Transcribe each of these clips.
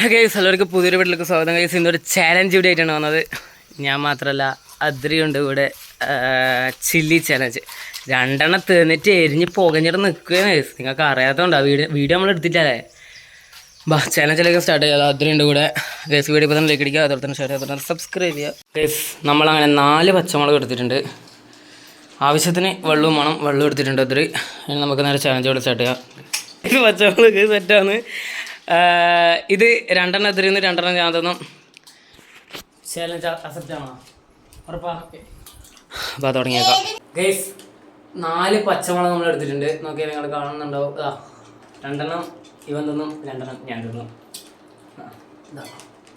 Guys എല്ലാവർക്കും പുതിയൊരു വീട്ടിലേക്ക് സ്വാഗതം. ഗൈസ് ഇന്നൊരു ചാലഞ്ച് വീഡിയോ ആയിട്ടാണ് വന്നത്. ഞാൻ മാത്രമല്ല അദ്രിയുണ്ട് ഇവിടെ. ചില്ലി ചാലഞ്ച് രണ്ടെണ്ണം തീർന്നിട്ട് എരിഞ്ഞ് പുകഞ്ഞിട്ട് നിൽക്കുകയാണ് ഗൈസ്. നിങ്ങൾക്ക് അറിയാത്തതുകൊണ്ടാണ് വീഡിയോ നമ്മൾ എടുത്തിട്ടല്ലേ. ചാലഞ്ചിലേക്ക് സ്റ്റാർട്ട് ചെയ്യാം. അദ്രിയുണ്ട് കൂടെ. ഗൈസ് വീഡിയോ ഇപ്പോൾ തന്നെ ലൈക്ക് അടിക്കുക, അതുപോലെ തന്നെ ഷെയർ ചെയ്യുക, അതുപോലെ തന്നെ സബ്സ്ക്രൈബ് ചെയ്യുക. ഗൈസ് നമ്മളങ്ങനെ 4 പച്ചമുളക് എടുത്തിട്ടുണ്ട്. ആവശ്യത്തിന് വെള്ളവും വേണം. വെള്ളം എടുത്തിട്ടുണ്ട് അദ്രി. ഇനി നമുക്ക് നേരെ ചാലഞ്ചോട് സ്റ്റാർട്ട് ചെയ്യാം. പച്ചമുളക് സെറ്റാണ്. ഇത് 2 എത്തിരുന്ന് 2 ഞാൻ തന്നു. ചാലഞ്ച് അക്സെപ്റ്റ് ആണോ? ഉറപ്പാ? അപ്പോൾ തുടങ്ങിയേക്കാം. ഗൈസ് 4 പച്ചമുളക് നമ്മൾ എടുത്തിട്ടുണ്ട്. നോക്കിയാൽ നിങ്ങൾ കാണുന്നുണ്ടാവും. 2 ഇവൻ തന്നും, 2 ഞാൻ തന്നു.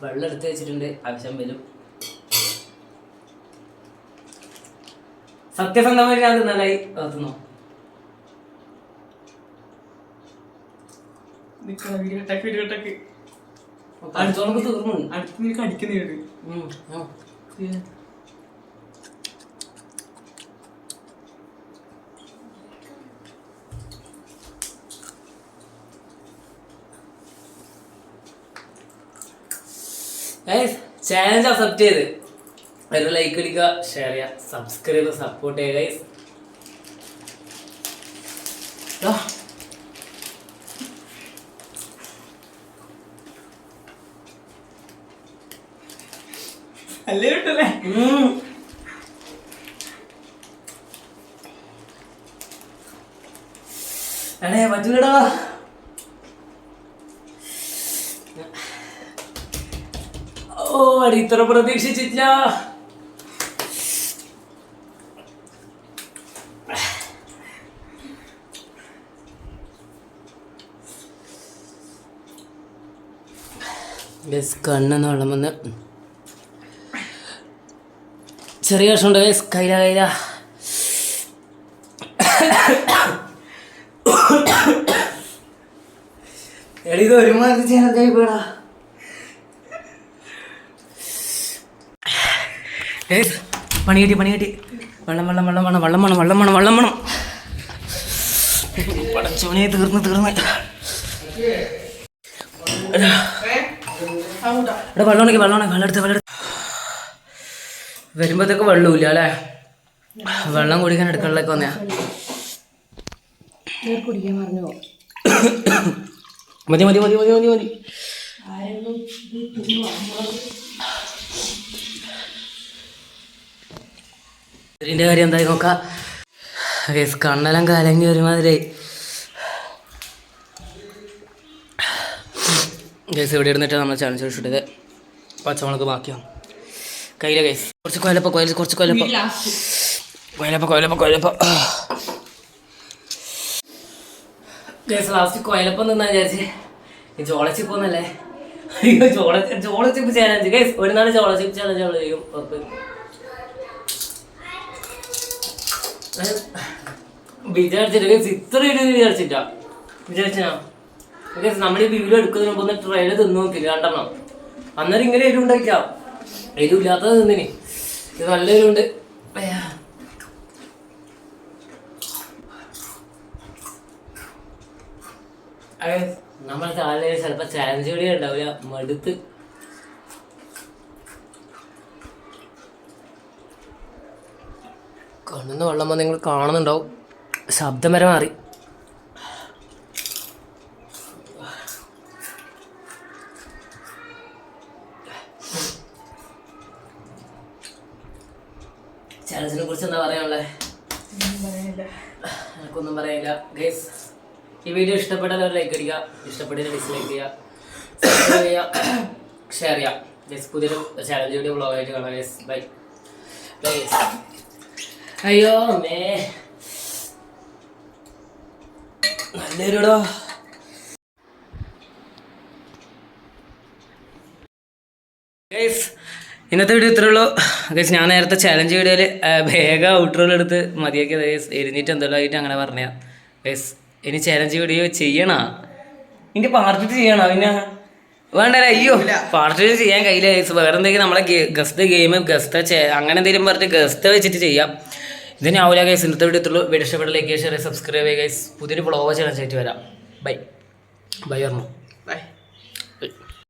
വെള്ളം എടുത്ത് വെച്ചിട്ടുണ്ട്, ആവശ്യം വരും. സത്യസന്ധമായി ഞാൻ തിന്നാലായി തിന്നു. അടുത്തോളൊക്കെ തീർന്നു. അടുത്ത് അടിക്കുന്നേട് ചാലഞ്ച് അക്സെപ്റ്റ് ചെയ്ത് ഒരു ലൈക്ക് അടിക്കുക, ഷെയർ ചെയ്യുക, സബ്സ്ക്രൈബ് സപ്പോർട്ട് ചെയ്യുക ഗൈസ്. അല്ലേ വിട്ടല്ലേ അടേ പറ്റൂലടാ. ഓ അടി ഇത്ര പ്രതീക്ഷിച്ചില്ല. കണ്ണെന്ന് വെള്ളം വന്ന് ചെറിയ കഷ്ണമുണ്ട്. കയ്യില എടീ ഇത് ഒരുമാതിരി ചെയ്യാൻ പോടാ. പണി കിട്ടി. വെള്ളം പടച്ചോനെ തീർന്ന് വെള്ളം എടുത്ത് വരുമ്പോഴത്തേക്ക് വെള്ളമില്ല അല്ലേ. വെള്ളം കുടിക്കാൻ അടുക്കളയിലേക്ക് വന്നയാ. മതി ഇതിൻ്റെ കാര്യം എന്തായി നോക്കാം. കണ്ണെല്ലാം കലങ്ങി ഒരുമാതിരി. ഗൈസ് ഇവിടെ ഇരുന്നിട്ട് നമ്മൾ ചാലഞ്ച് ഷൂട്ട് പച്ചമുളക് ബാക്കിയാണ് കയ്യിലെ. ഗൈസ് കുറച്ച് കൊയലപ്പ ഗൈസ് ലാസ്റ്റ് കൊയലപ്പം തിന്നാൻ വിചാരിച്ച് ചോളച്ചിപ്പൊന്നല്ലേ. അയ്യോ ചോളച്ചിപ്പ് ചാലഞ്ച് ഗൈസ്. ഒരു നാൾ ചോളച്ചിപ്പ് ചാലഞ്ച് നമ്മൾ ചെയ്യും ഉറപ്പ്. വിചാരിച്ചിട്ട് ഗൈസ് ഇത്ര വിചാരിച്ചാ ഗൈസ്. നമ്മൾ ഈ വീഡിയോ എടുക്കുന്നതിന് മുമ്പ് ഒന്ന് ട്രെയിനിൽ തിന്നു നോക്കില്ല 2 അന്നേരം ഇങ്ങനെ എരിവ് ഉണ്ടാക്കിയാ. എരിവില്ലാത്തത് തിന്നിനി. ഇത് നല്ല എരിവുണ്ട്. നമ്മളെ ചാനലിൽ ചിലപ്പോൾ ചാലഞ്ച് വീഡിയോ ഉണ്ടാവില്ല. മടുത്ത് കണ്ണിന്ന് വെള്ളം വന്ന് നിങ്ങൾ കാണുന്നുണ്ടാവും. ശബ്ദം വരെ മാറി. ചാലഞ്ചിനെ കുറിച്ച് എന്താ പറയാനുള്ളത്? എനിക്കൊന്നും പറയാനില്ല ഗൈസ്. ഈ വീഡിയോ ഇഷ്ടപ്പെട്ടാൽ ഒരു ലൈക്ക് അടിക്കുക, ഇഷ്ടപ്പെട്ടാൽ ഡിസ്ലൈക്ക് ചെയ്യുക, സബ്സ്ക്രൈബ് ചെയ്യുക, ഷെയർ ചെയ്യുക. ഗൈസ് പുതിയൊരു ചാലഞ്ച് വീഡിയോ വ്ളോഗായിട്ട് കാണാം ഗൈസ്. Bye guys. അയ്യോ മേ നല്ലൊരുടോ. ഗൈസ് ഇന്നത്തെ വീഡിയോ ഇത്രേ ഉള്ളൂ ഗൈസ്. ഞാൻ നേരത്തെ ചാലഞ്ച് വീഡിയോയിൽ വേഗം ഔട്ട്റോളെടുത്ത് മതിയാക്കിയത് ഗൈസ്. എഴുന്നേറ്റ് എന്തെല്ലാം ആയിട്ട് അങ്ങനെ പറഞ്ഞാൽ ഗൈസ്. ഇനി ചാലഞ്ച് വീഡിയോ ചെയ്യണോ? ഇനി പാർട്ടിട്ട് ചെയ്യണോ? പിന്നെ വേണ്ടല്ലേ. അയ്യോ പാർട്ടിട്ട് ചെയ്യാൻ കഴിയില്ല ഗൈസ്. വേറെ എന്തെങ്കിലും നമ്മളെ ഗസ്റ്റ് ഗെയിം അങ്ങനെ എന്തെങ്കിലും പറഞ്ഞിട്ട് ഗസ്റ്റ് വെച്ചിട്ട് ചെയ്യാം. ഇതിന് ആവില്ല ഗൈസ്. ഇന്നത്തെ വീഡിയോ ഇത്രയുള്ളൂ. വീഡിയോ ഇഷ്ടപ്പെട്ട ലൈക്ക് ഷെയർ സബ്സ്ക്രൈബ് ചെയ്യുക ഗൈസ്. പുതിയൊരു വ്ളോഗ് ചാലഞ്ച് ആയിട്ട് വരാം. ബൈ പറഞ്ഞു.